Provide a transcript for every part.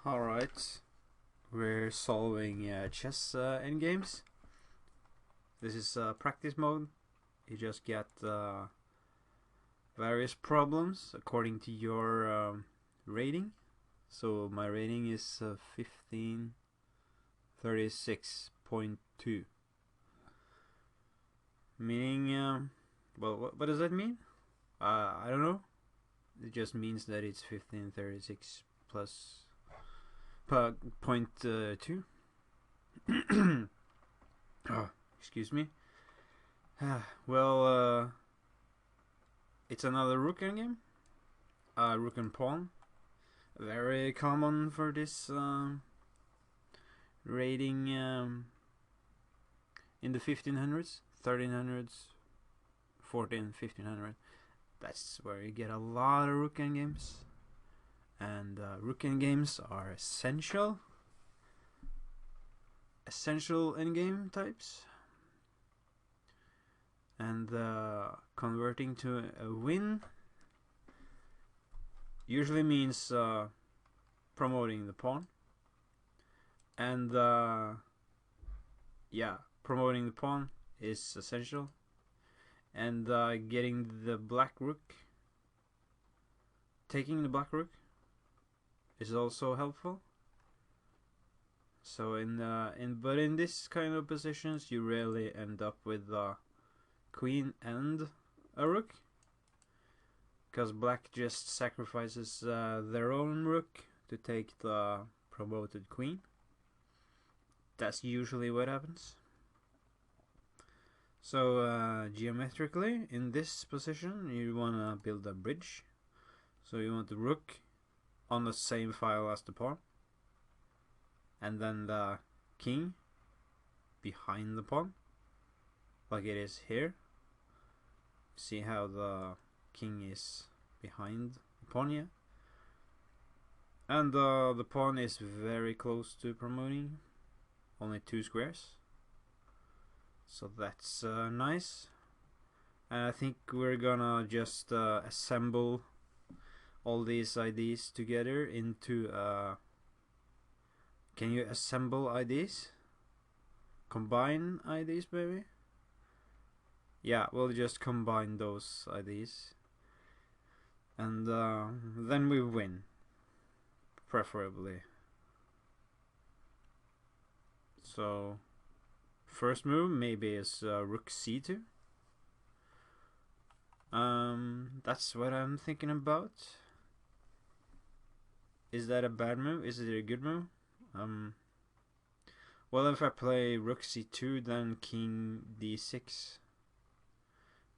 Alright, we're solving chess endgames. This is practice mode. You just get various problems according to your rating. So my rating is 1536.2. Meaning, well, what does that mean? I don't know. It just means that it's 1536 plus point 2. Oh, excuse me. Well, it's another rook game. Rook and pawn. Very common for this rating in the 1500s, 1300s, 1500. That's where you get a lot of rook games. And rook games are essential endgame types. And converting to a win usually means promoting the pawn. And yeah, promoting the pawn is essential. And getting the black rook, taking the black rook, is also helpful. So in this kind of positions, you rarely end up with queen and a rook, because black just sacrifices their own rook to take the promoted queen. That's usually what happens. So geometrically, in this position, you want to build a bridge. So you want the rook on the same file as the pawn, and then the king behind the pawn, like it is here. See how the king is behind the pawn here? And the pawn is very close to promoting, only 2 squares. So that's nice. And I think we're gonna just assemble all these IDs together into can you assemble IDs? Combine IDs, maybe? Yeah, we'll just combine those IDs. And then we win. Preferably. So, first move maybe is rook c2. That's what I'm thinking about. Is that a bad move? Is it a good move? Well, if I play rook c2, then king d6.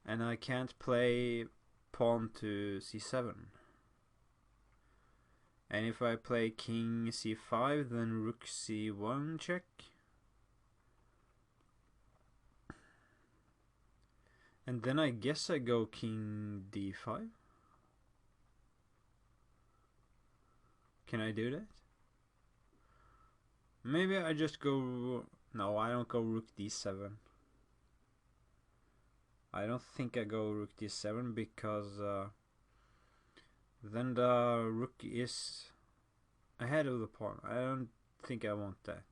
And I can't play pawn to c7. And if I play king c5, then rook c1 check. And then I guess I go king d5. Can I do that? Maybe I just go... No, I don't go rook d7. I don't think I go rook d7 because then the rook is ahead of the pawn. I don't think I want that.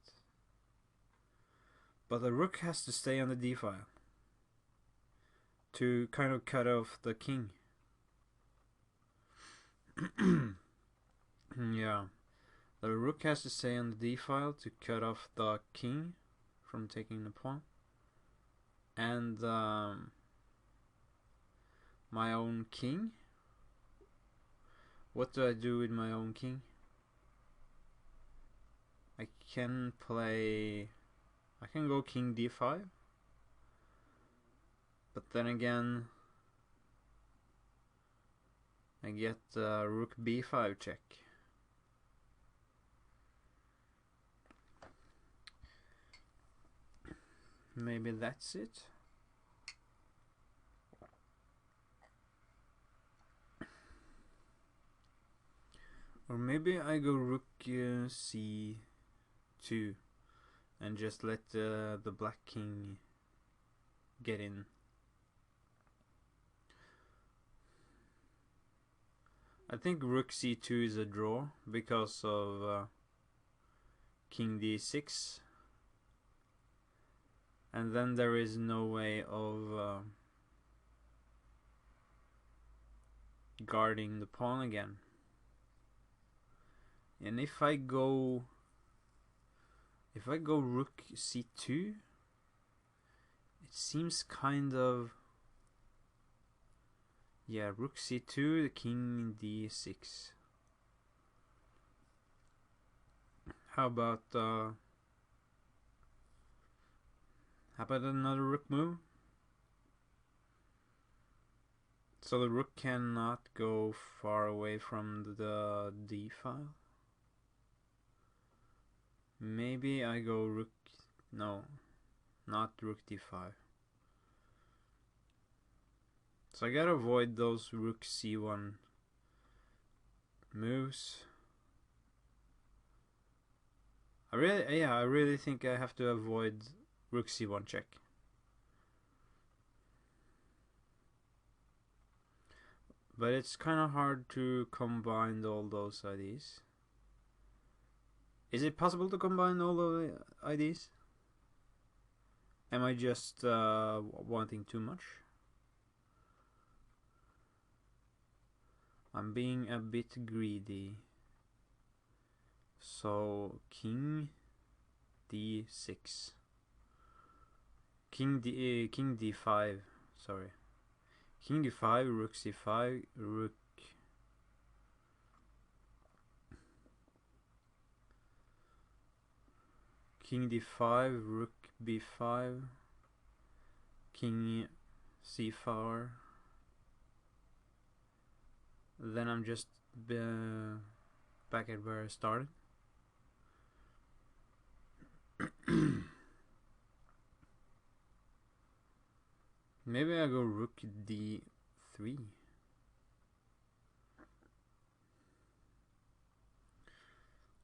But the rook has to stay on the d file to kind of cut off the king. Yeah, the rook has to stay on the d file to cut off the king from taking the pawn. And my own king. What do I do with my own king? I can go king d5. But then again, I get rook b5 check. Maybe that's it. Or maybe I go rook c2 and just let the black king get in. I think rook c2 is a draw because of king d6, and then there is no way of guarding the pawn again. And if I go rook c2, it seems kind of, yeah, rook c2, the king d6. How about another rook move? So the rook cannot go far away from the d file. Maybe I go rook, no, not rook d5. So I gotta avoid those rook c1 moves. I really think I have to avoid rook c1 check. But it's kind of hard to combine all those ideas. Is it possible to combine all of the ideas? Am I just wanting too much? I'm being a bit greedy. So king d6, king d5. Sorry, king d5, rook c5, rook. King d5, rook b5, king c4. Then I'm just back at where I started. Maybe I go rook d3.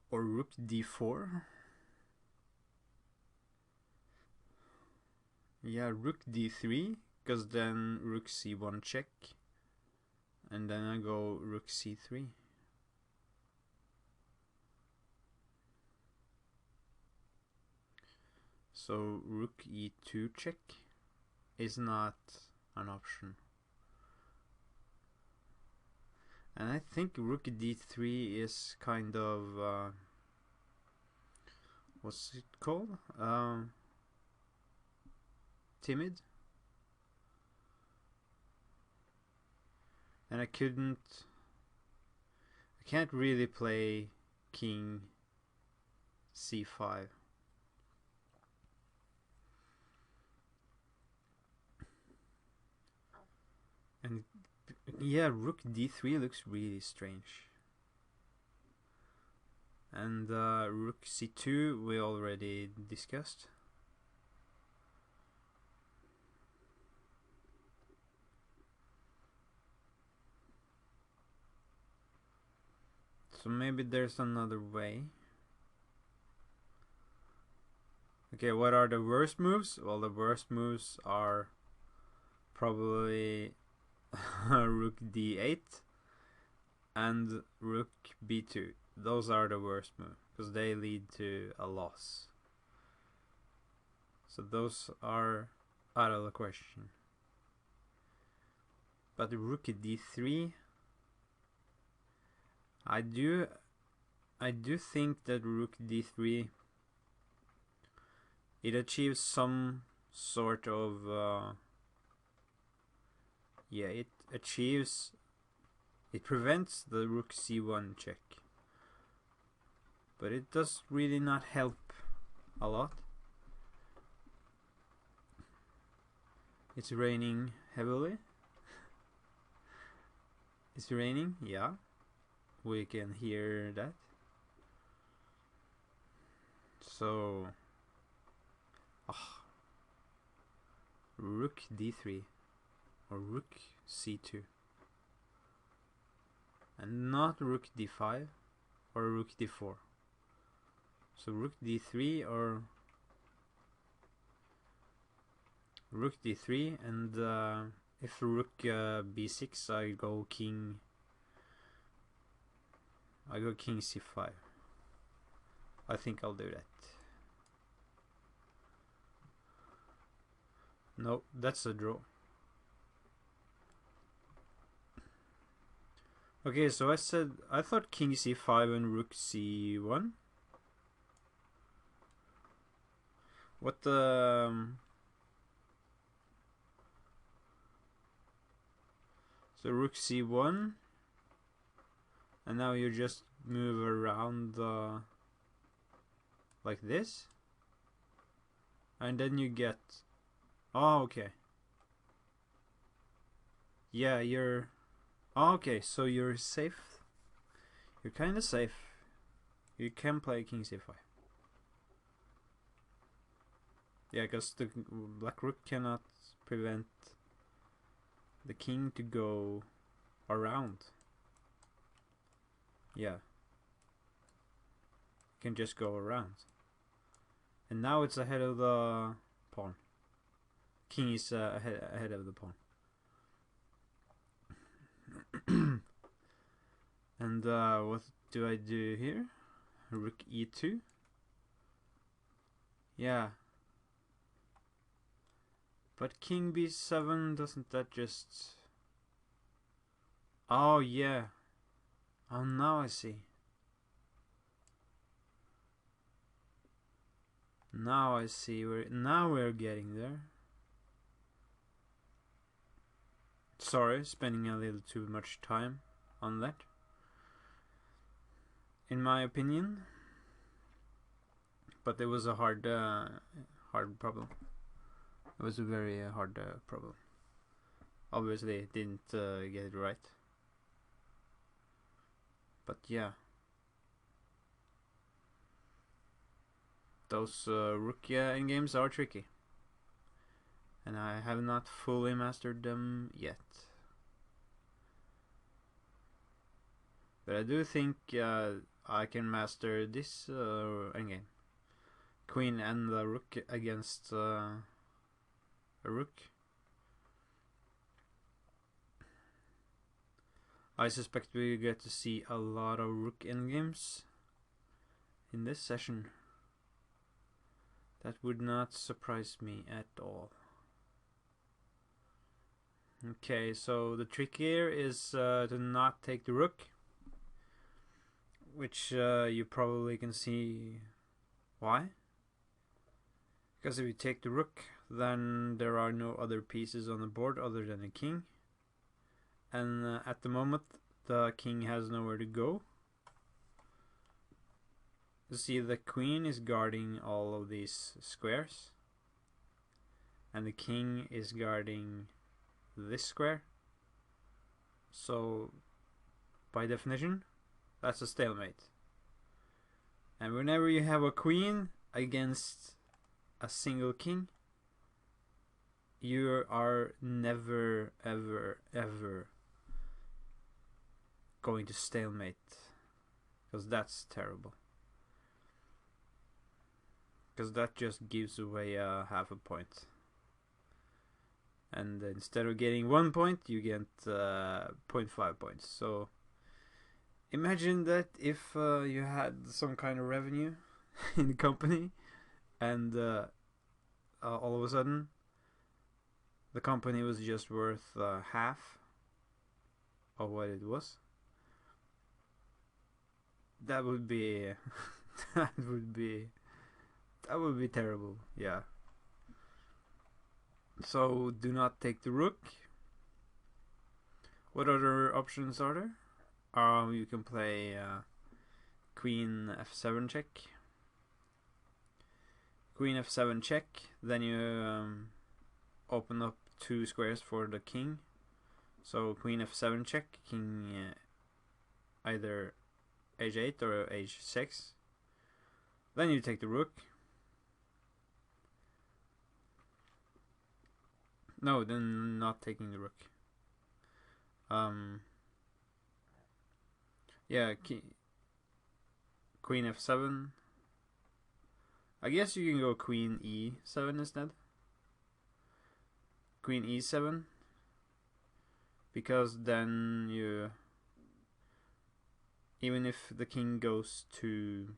Or rook d4. Yeah, rook d3, because then rook c1 check. And then I go rook c3. So rook e2 check is not an option. And I think rook d3 is kind of what's it called? Timid. And I can't really play king c5. And yeah, rook d3 looks really strange. And rook c2 we already discussed. So maybe there's another way. Okay, what are the worst moves? Well, the worst moves are probably rook d8 and rook b2. Those are the worst moves because they lead to a loss. So those are out of the question. But rook d3, I do think that rook d3, it achieves some sort of it prevents the rook c1 check, but it does really not help a lot. It's raining heavily. It's raining, yeah. We can hear that. So rook d3 or rook c2 and not rook d5 or rook d4. So rook d3 or rook d3, and if rook b6, I go king c5. I think I'll do that. No, that's a draw. Okay, so I thought king c5 and rook c1. What the... So rook c1, and now you just move around like this, and then you get... Oh, okay. Yeah, you're... Oh, okay, so you're safe. You're kind of safe. You can play king c5. Yeah, because the black rook cannot prevent the king to go around. Yeah. Can just go around. And now it's ahead of the pawn. King is ahead of the pawn. And what do I do here? Rook e2. Yeah. But king b7, doesn't that just... Oh, yeah. Oh, now I see. Now I see. Now we're getting there. Sorry, spending a little too much time on that. In my opinion. But it was a hard problem. It was a very hard problem. Obviously, didn't get it right. But yeah. Those rook endgames are tricky. And I have not fully mastered them yet. But I do think I can master this endgame. Queen and the rook against a rook. I suspect we get to see a lot of rook endgames in this session. That would not surprise me at all. Okay, so the trick here is to not take the rook, which you probably can see why. Because if you take the rook, then there are no other pieces on the board other than the king. And at the moment, the king has nowhere to go. You see, the queen is guarding all of these squares. And the king is guarding this square. So, by definition, that's a stalemate. And whenever you have a queen against a single king, you are never, ever, ever going to stalemate. Because that's terrible. Because that just gives away half a point. And instead of getting 1 point, you get 0.5 points. So imagine that if you had some kind of revenue in the company, and all of a sudden the company was just worth half of what it was. That would be that would be terrible. Yeah. So do not take the rook. What other options are there? You can play queen f7 check. Queen f7 check. Then you open up 2 squares for the king. So queen f7 check, king either h8 or h6. Then you take the rook. No, then not taking the rook. Yeah, queen f7. I guess you can go queen e7 instead. Queen e7. Because then you... Even if the king goes to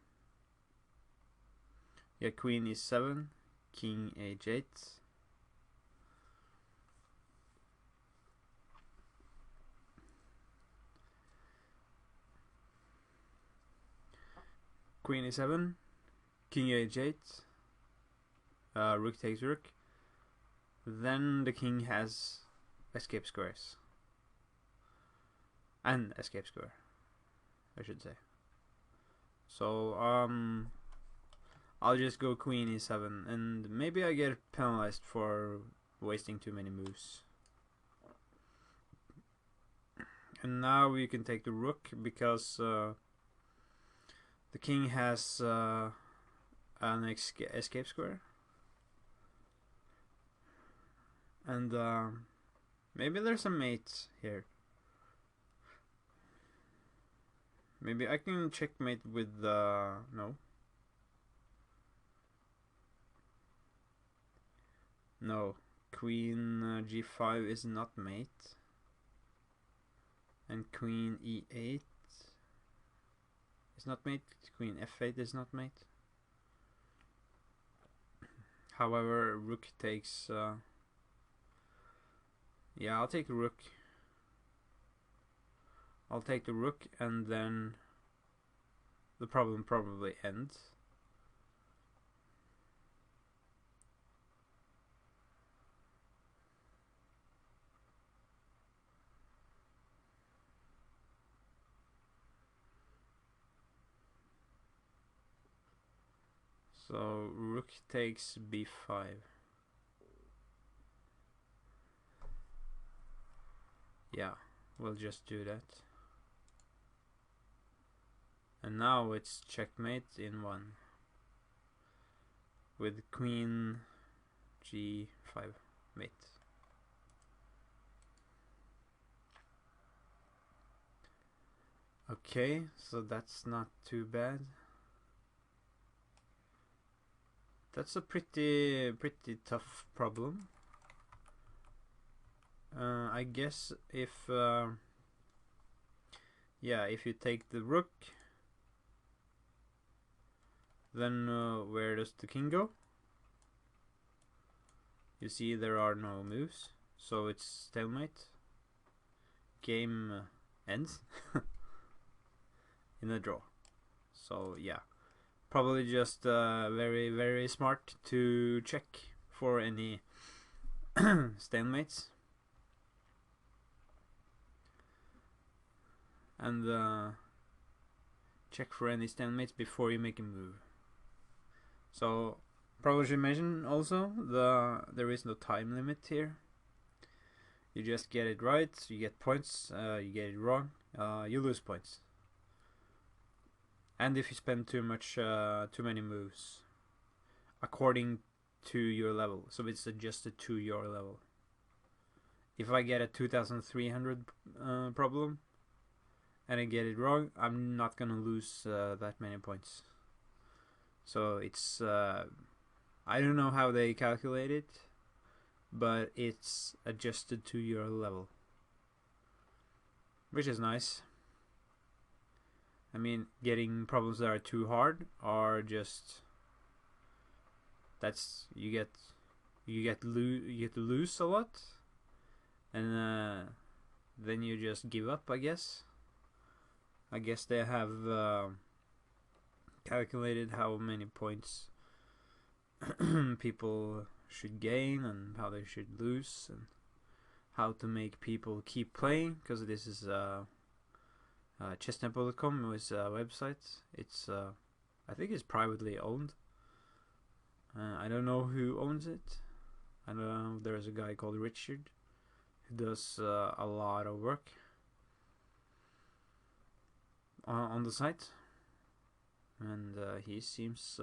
Yeah, queen e7, king h8. Queen e7, king h8, rook takes rook. Then the king has escape squares. An escape square, I should say. So, I'll just go queen e7, and maybe I get penalized for wasting too many moves. And now we can take the rook, because the king has an escape square. And maybe there's a mate here. Maybe I can checkmate with no. No, queen g5 is not mate. And queen e8 is not mate. Queen f8 is not mate. However, rook takes... yeah, I'll take the rook. I'll take the rook, and then the problem probably ends. So rook takes b5. Yeah, we'll just do that. And now it's checkmate in one. With queen g5 mate. Okay, so that's not too bad. That's a pretty tough problem. I guess if yeah, if you take the rook, then where does the king go? You see there are no moves, so it's stalemate. Game ends in a draw. So yeah, probably just very smart to check for any stalemates. And check for any stalemates before you make a move. So probably should mention also there is no time limit here. You just get it right, you get points. You get it wrong, you lose points. And if you spend too many moves according to your level, so it's adjusted to your level. If I get a 2300 problem and I get it wrong, I'm not gonna lose that many points. So it's I don't know how they calculate it, but it's adjusted to your level, which is nice. I mean, getting problems that are too hard are just you get to lose a lot, and then you just give up. I guess they have calculated how many points people should gain and how they should lose, and how to make people keep playing, because this is chesstempo.com is a website. It's I think it's privately owned. I don't know who owns it. I know there's a guy called Richard who does a lot of work on the site, and he seems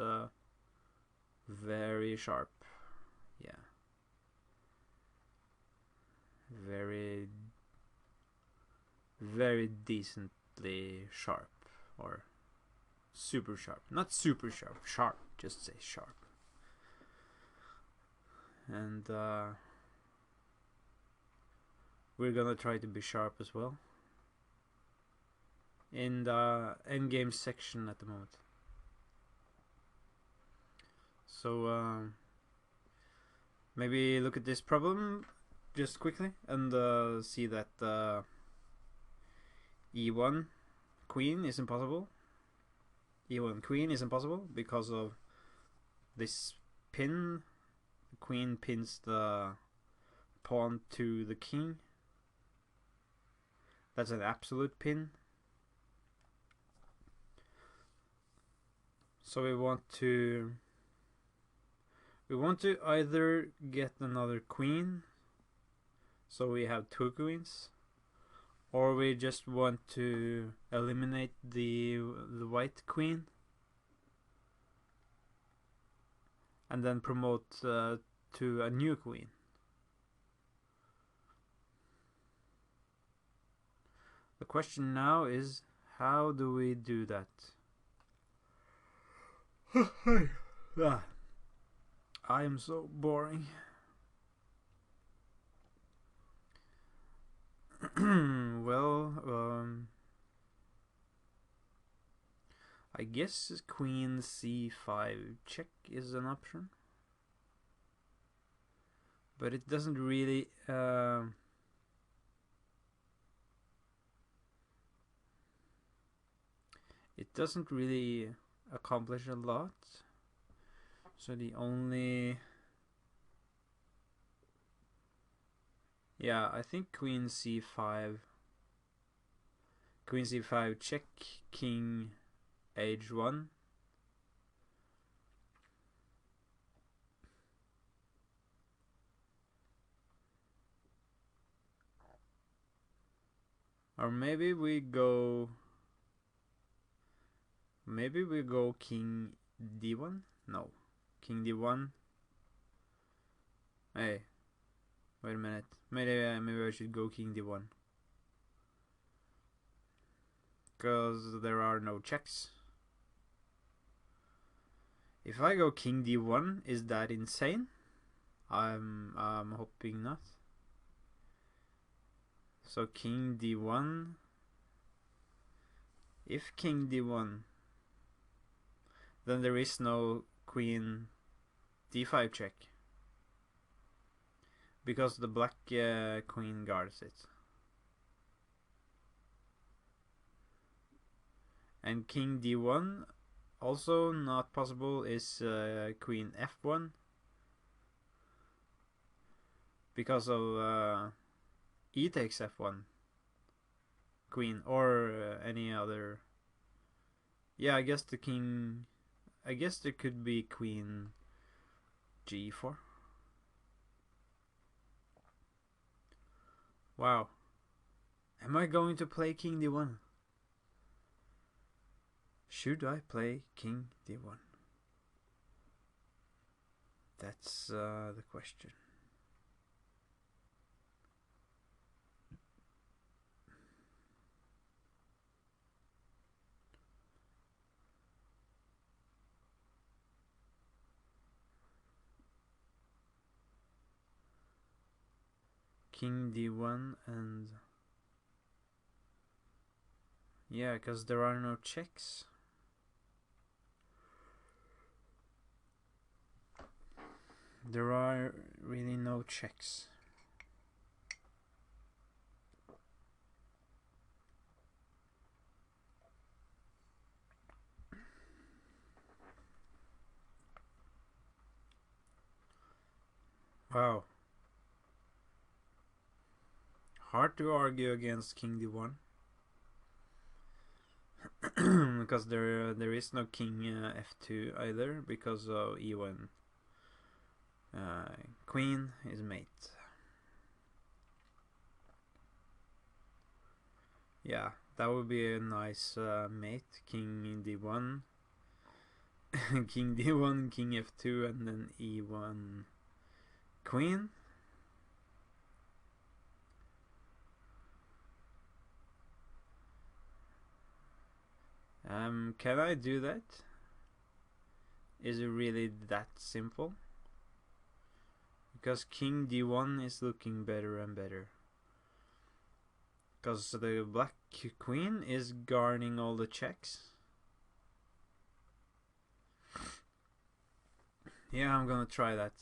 very sharp. Yeah, very decently sharp, or super sharp. Not super sharp, sharp. Just say sharp. And we're gonna try to be sharp as well in the Endgames section at the moment. So maybe look at this problem just quickly and see that e1 queen is impossible. e1 queen is impossible because of this pin. The queen pins the pawn to the king. That's an absolute pin. So we want to either get another queen, so we have two queens, or we just want to eliminate the white queen and then promote to a new queen. The question now is, how do we do that? I am so boring. Well, I guess queen c5 check is an option, but it doesn't really accomplish a lot. So the only, yeah, I think queen c5 check, king h1. Or maybe we go king d1. No, king d1. Hey, wait a minute. Maybe I should go king d1, because there are no checks. If I go king d1, is that insane? I'm hoping not. So king d1. If king d1, then there is no queen d5 check, because the black queen guards it. And king d1, also not possible, is queen f1, because of e takes f1 queen, or any other. Yeah, I guess there could be queen g4. Wow. Am I going to play king d1? Should I play king d1? That's the question. King d1, and yeah, because there are no checks. There are really no checks. Wow. Hard to argue against king d1. Because there is no king f2 either, because of e1. Queen is mate. Yeah, that would be a nice mate. King d1, king d1, king f2, and then e1 queen. Can I do that? Is it really that simple? Because king d1 is looking better and better. Because the black queen is guarding all the checks. Yeah, I'm gonna try that.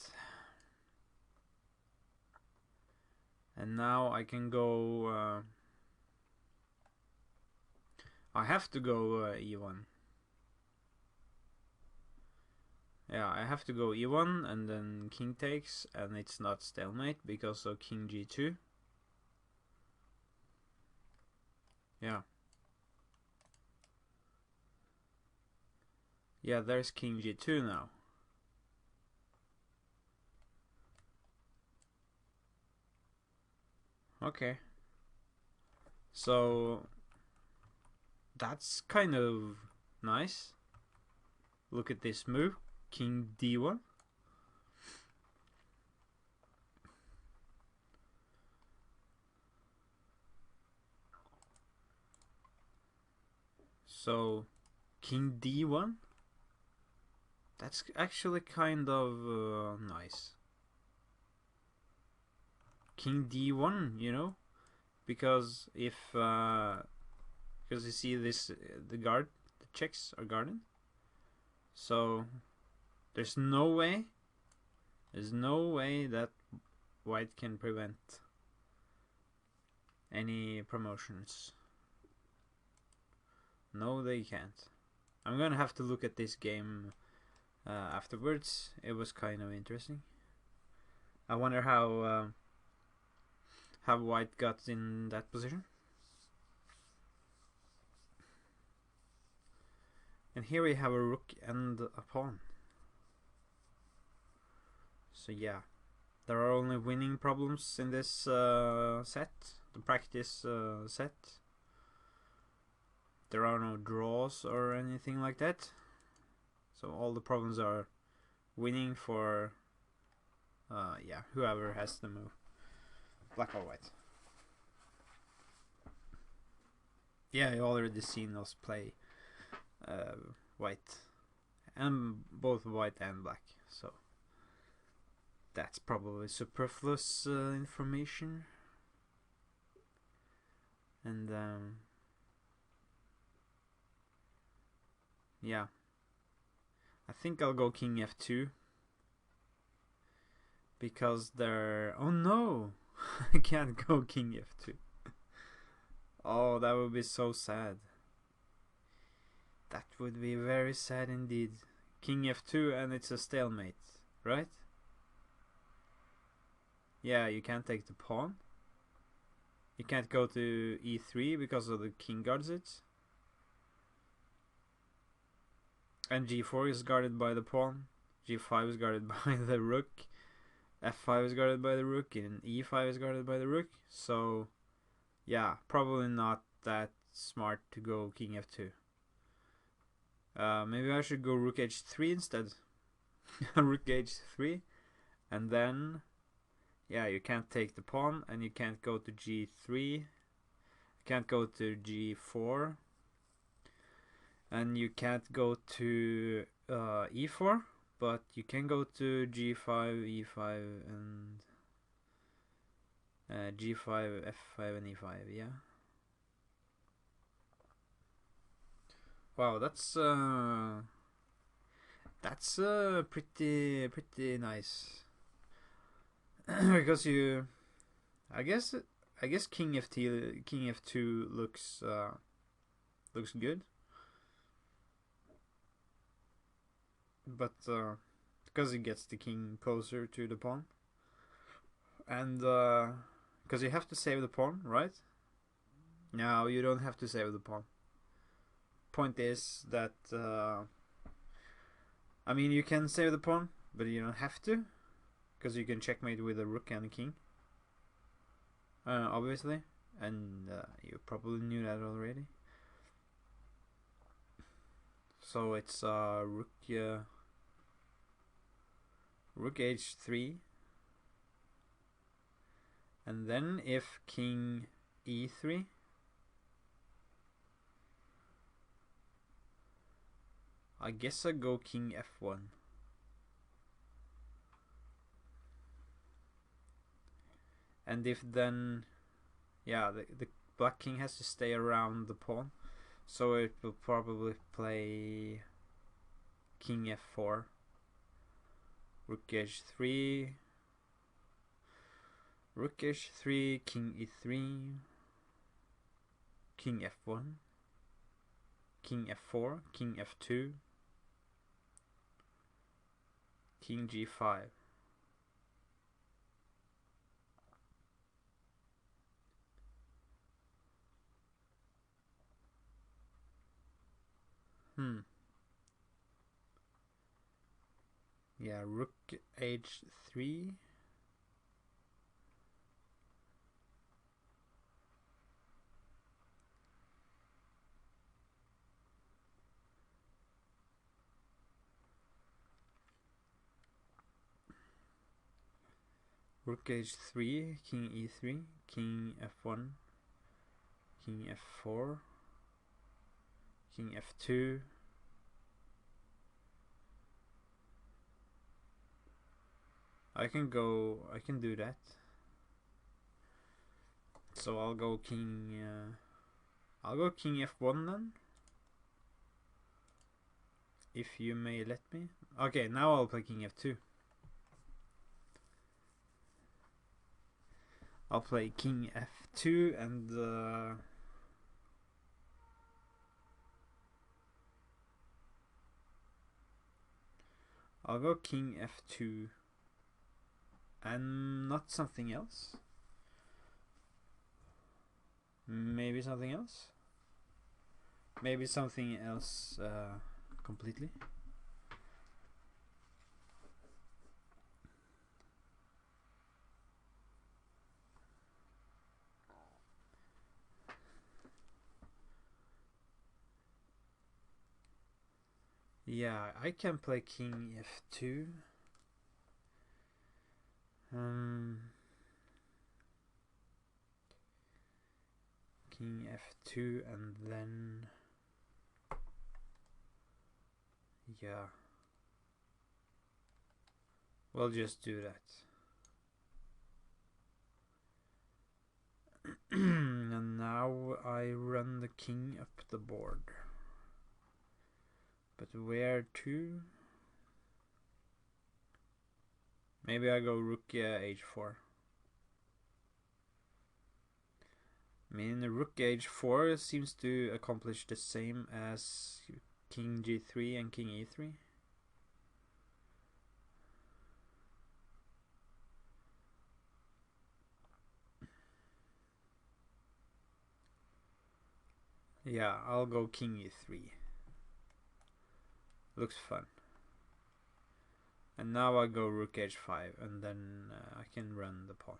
And now I can go... I have to go e1. Yeah, I have to go e1 and then king takes, and it's not stalemate because of king g2. Yeah. Yeah, there's king g2 now. Okay. So that's kind of nice. Look at this move. King d1. So king d1. That's actually kind of nice. King d1, you know, because if because you see this, the checks are guarded. So there's no way that white can prevent any promotions. No, they can't. I'm gonna have to look at this game afterwards. It was kind of interesting. I wonder how white got in that position. And here we have a rook and a pawn. So yeah, there are only winning problems in this set, the practice set. There are no draws or anything like that. So all the problems are winning for yeah, whoever has the move, black or white. Yeah, you already seen us play white, and both white and black, so that's probably superfluous information. And yeah, I think I'll go king f2 because they're... Oh no! I can't go king f2. Oh, that would be so sad. That would be very sad indeed. King f2 and it's a stalemate, right? Yeah, you can't take the pawn. You can't go to e3 because of the king guards it. And g4 is guarded by the pawn. g5 is guarded by the rook. f5 is guarded by the rook. And e5 is guarded by the rook. So, yeah, probably not that smart to go king f2. Maybe I should go rook h3 instead. Rook h3. And then, yeah, you can't take the pawn. And you can't go to g3. You can't go to g4. And you can't go to e4. But you can go to g5, e5, and g5, f5, and e5, yeah. Wow, that's pretty nice. Because you, I guess king f2 looks good. But because he gets the king closer to the pawn, and because you have to save the pawn, right? No, you don't have to save the pawn. Point is that I mean, you can save the pawn, but you don't have to, because you can checkmate with a rook and a king, obviously, and you probably knew that already. So it's rook h3, and then if king e3, I guess I go king f1. And if then, yeah, the black king has to stay around the pawn, so it will probably play king f4. Rook h3. Rook h3, king e3, king f1, king f4, king f2, king g5. Yeah, rook h3. Rook h3, king e3, king f1, king f4, king f2. I can do that. So I'll go king f1 then. If you may let me. Okay, now I'll play king f2. I'll play king f2 and I'll go king f2 and not something else. Maybe something else. Maybe something else completely. Yeah, I can play king f2. King f2 and then yeah, we'll just do that. And now I run the king up the board. But where to? Maybe I go rook h4. I mean, rook h4 seems to accomplish the same as king g3 and king e3. Yeah, I'll go king e3. Looks fun. And now I go rook h5 and then I can run the pawn.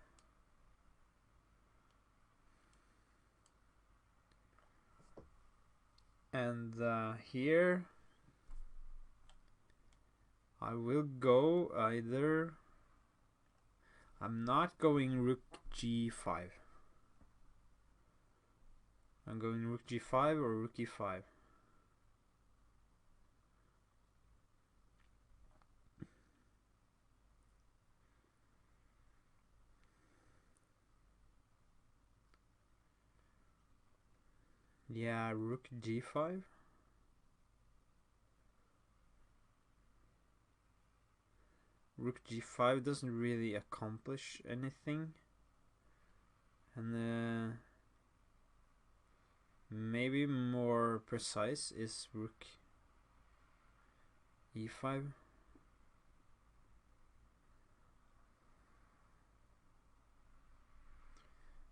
And here I will go either. I'm not going rook g5. I'm going rook g5 or rook e5. Yeah, rook g5. Rook g5 doesn't really accomplish anything. And maybe more precise is rook e5.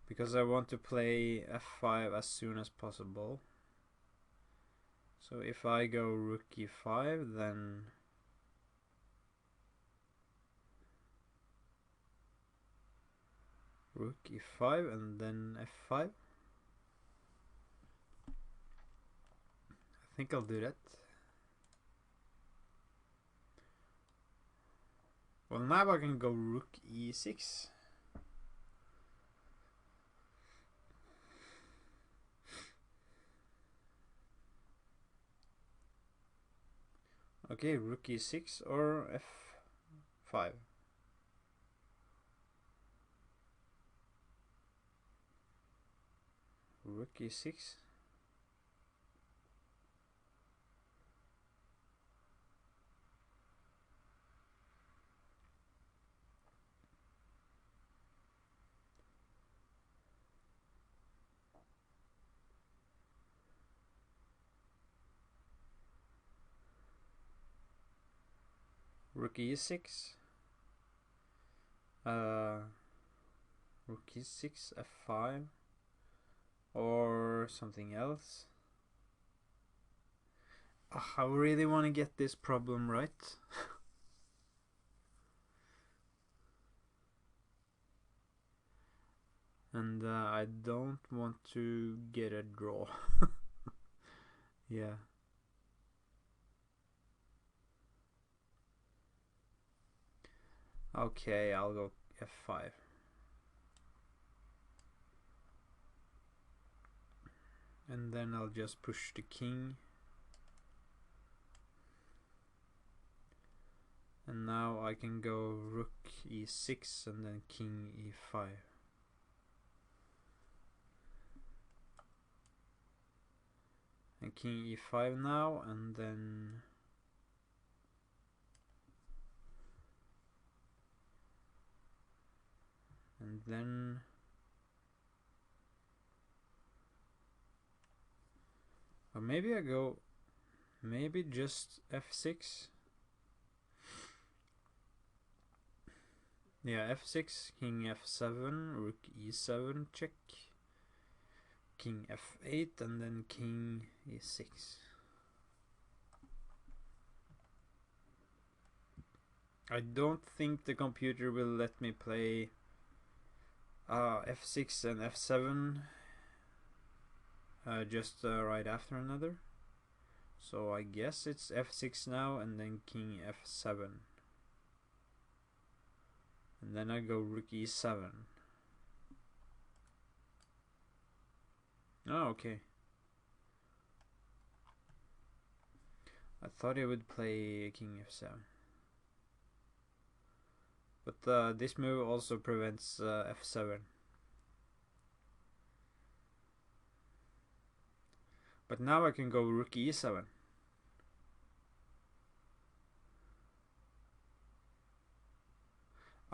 Because I want to play f5 as soon as possible. So if I go rook e5, then rook e5 and then f5. I think I'll do that. Well, now I can go rook e6. Okay, rook e6 or f5. Rook e6. Rook e6. Rook e6, f5, or something else. I really want to get this problem right. And I don't want to get a draw. Yeah. Okay, I'll go f5. And then I'll just push the king. And now I can go rook e6 and then king e5. And king e5 now, and then or maybe I go just f6. Yeah, f6, king f7, rook e7 check, king f8, and then king e6. I don't think the computer will let me play f6 and f7 just right after another. So I guess it's f6 now, and then king f7. And then I go rook e7. Oh, okay. I thought he would play king f7. But this move also prevents f7. But now I can go rook e7.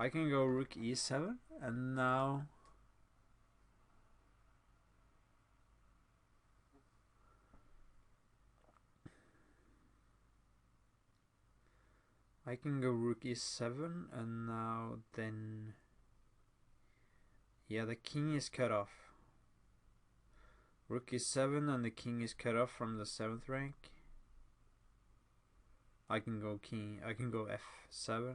I can go rook e7, and now I can go rook e7, and now then, yeah, the king is cut off. Rook e7 and the king is cut off from the 7th rank. I can go f7.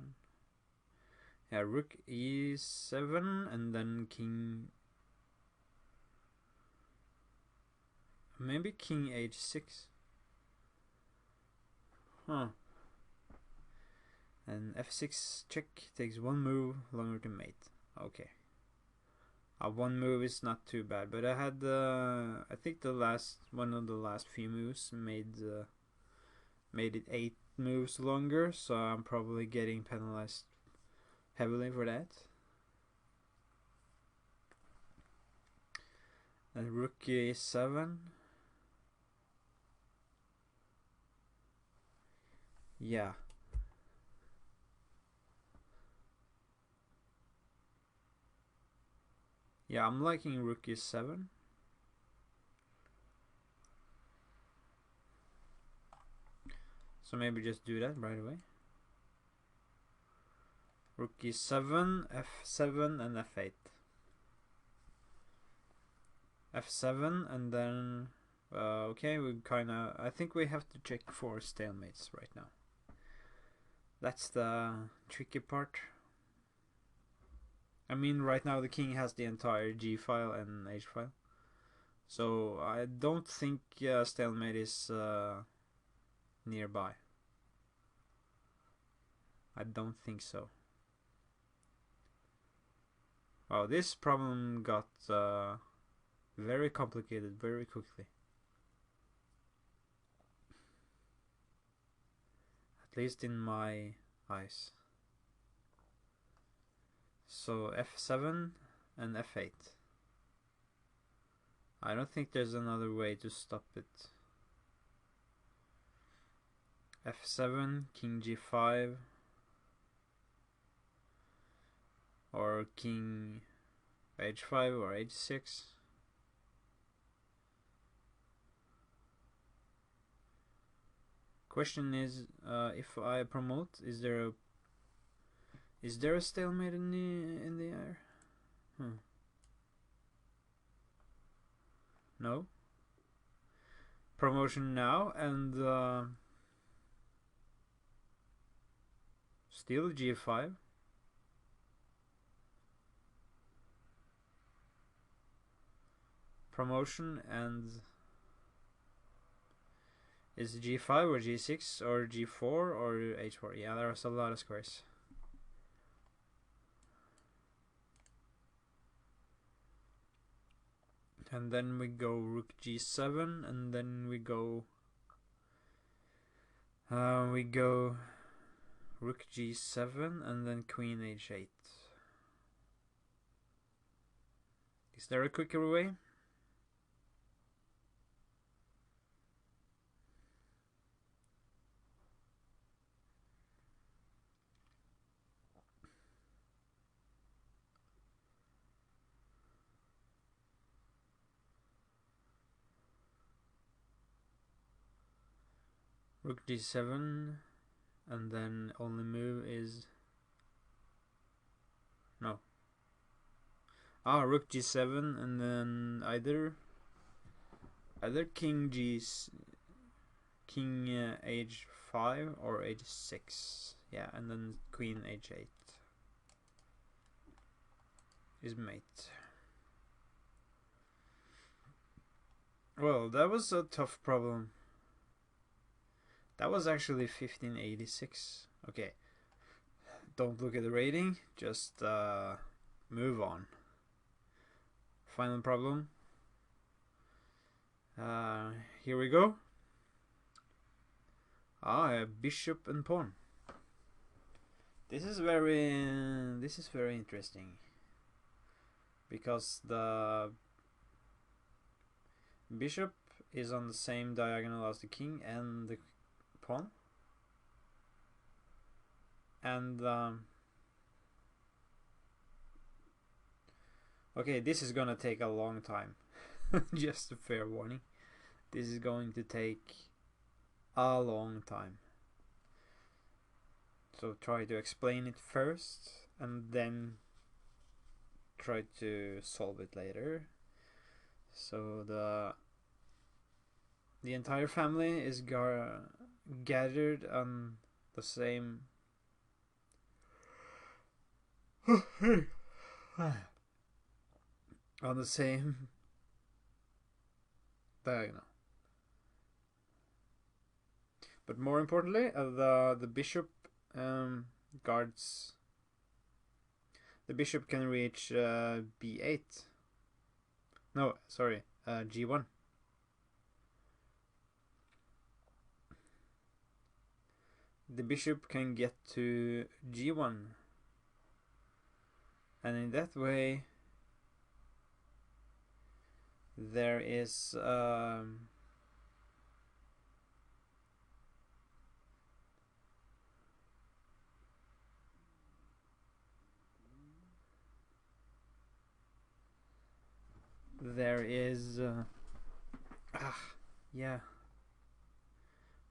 Yeah, rook e7 and then king. Maybe king h6. Huh. And f6 check takes one move longer to mate. Okay. One move is not too bad, but I had I think one of the last few moves made it 8 moves longer, so I'm probably getting penalized heavily for that. And rook e7. Yeah. Yeah, I'm liking rook e7. So maybe just do that right away. Rook e7, f7, and f8. f7, and then okay, I think we have to check for stalemates right now. That's the tricky part. I mean, right now the king has the entire g file and h file, so I don't think stalemate is nearby. I don't think so. Wow, this problem got very complicated very quickly. At least in my eyes. So f7 and f8. I don't think there's another way to stop it. f7, king g5, or king h5 or h6. Question is, if I promote, is there a Is there a stalemate in the air? No. Promotion now, and still G5. Promotion, and is G5 or G6 or G4 or H4? Yeah, there's a lot of squares. And then we go Rook G7, and then we go Rook G7, and then Queen H8. Is there a quicker way? Rook D7, and then only move is no. Rook G7, and then either King H5 or H6. Yeah, and then Queen H8 is mate. Well, that was a tough problem. That was actually 1586. Okay. Don't look at the rating, just move on. Final problem. Here we go. A bishop and pawn. This is very interesting, because the bishop is on the same diagonal as the king and the pawn, and okay, this is gonna take a long time. Just a fair warning, this is going to take a long time, so try to explain it first and then try to solve it later. So the entire family is gathered on the same on the same diagonal. But more importantly, the bishop guards. The bishop can reach b8. No, sorry, g1. The bishop can get to g1, and in that way there is yeah,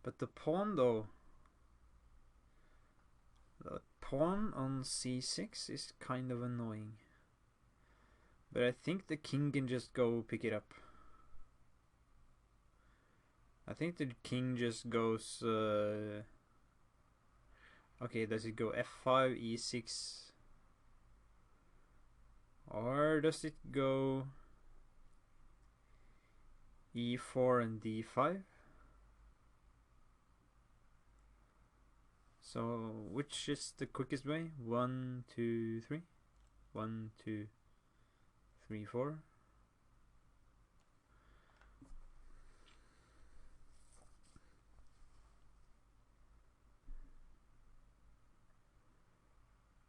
but the pawn though, the pawn on c6 is kind of annoying, but I think the king can just go pick it up. I think the king just goes okay, does it go f5, e6, or does it go e4 and d5? So which is the quickest way? 1, 2, 3. 1, 2, 3, 4.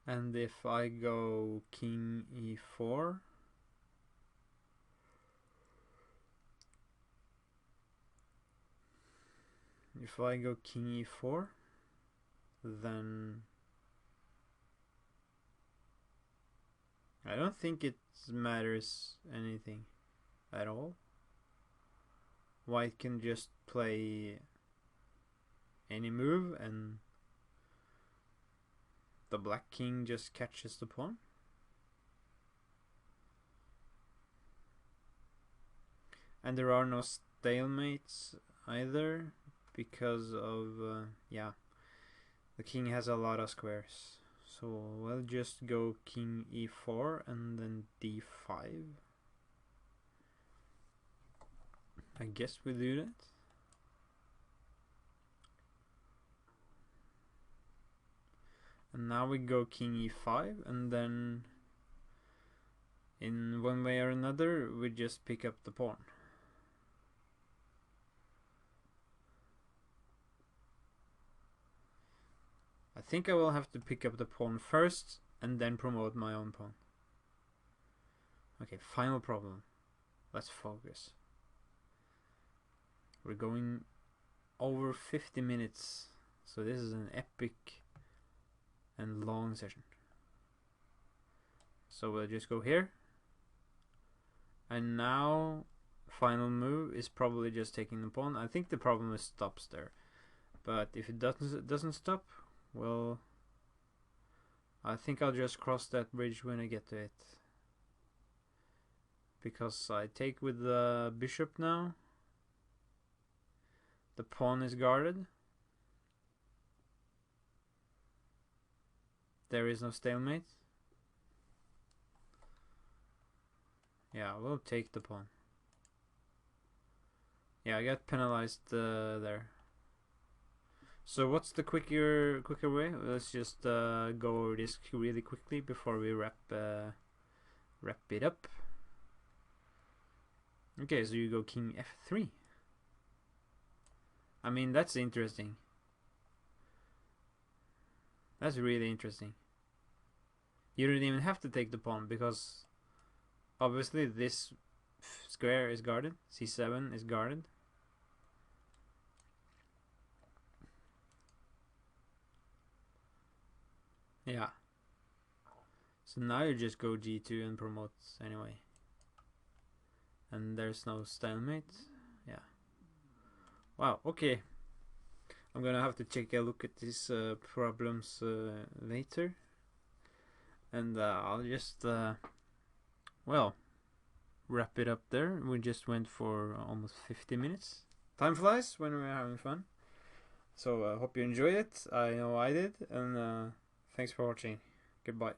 And if I go king e4, then I don't think it matters anything at all. White can just play any move and the black king just catches the pawn. And there are no stalemates either, because of, yeah, the king has a lot of squares. So we'll just go king e4 and then d5. I guess we do that. And now we go king e5, and then in one way or another we just pick up the pawn. I think I will have to pick up the pawn first and then promote my own pawn. Okay, final problem. Let's focus. We're going over 50 minutes, so this is an epic and long session. So we'll just go here. And now final move is probably just taking the pawn. I think the problem is stops there. But if it doesn't stop, well, I think I'll just cross that bridge when I get to it. Because I take with the bishop now. The pawn is guarded. There is no stalemate. Yeah, we'll take the pawn. Yeah, I got penalized there. So what's the quicker way? Let's just go over this really quickly before we wrap it up. Okay, so you go king f3. I mean, that's interesting. That's really interesting. You don't even have to take the pawn because obviously this square is guarded. c7 is guarded. Yeah. So now you just go g2 and promote anyway. And there's no stalemate. Yeah. Wow, okay. I'm gonna have to take a look at these problems later. And I'll just, well, wrap it up there. We just went for almost 50 minutes. Time flies when we're having fun. So I hope you enjoyed it. I know I did. And thanks for watching. Goodbye.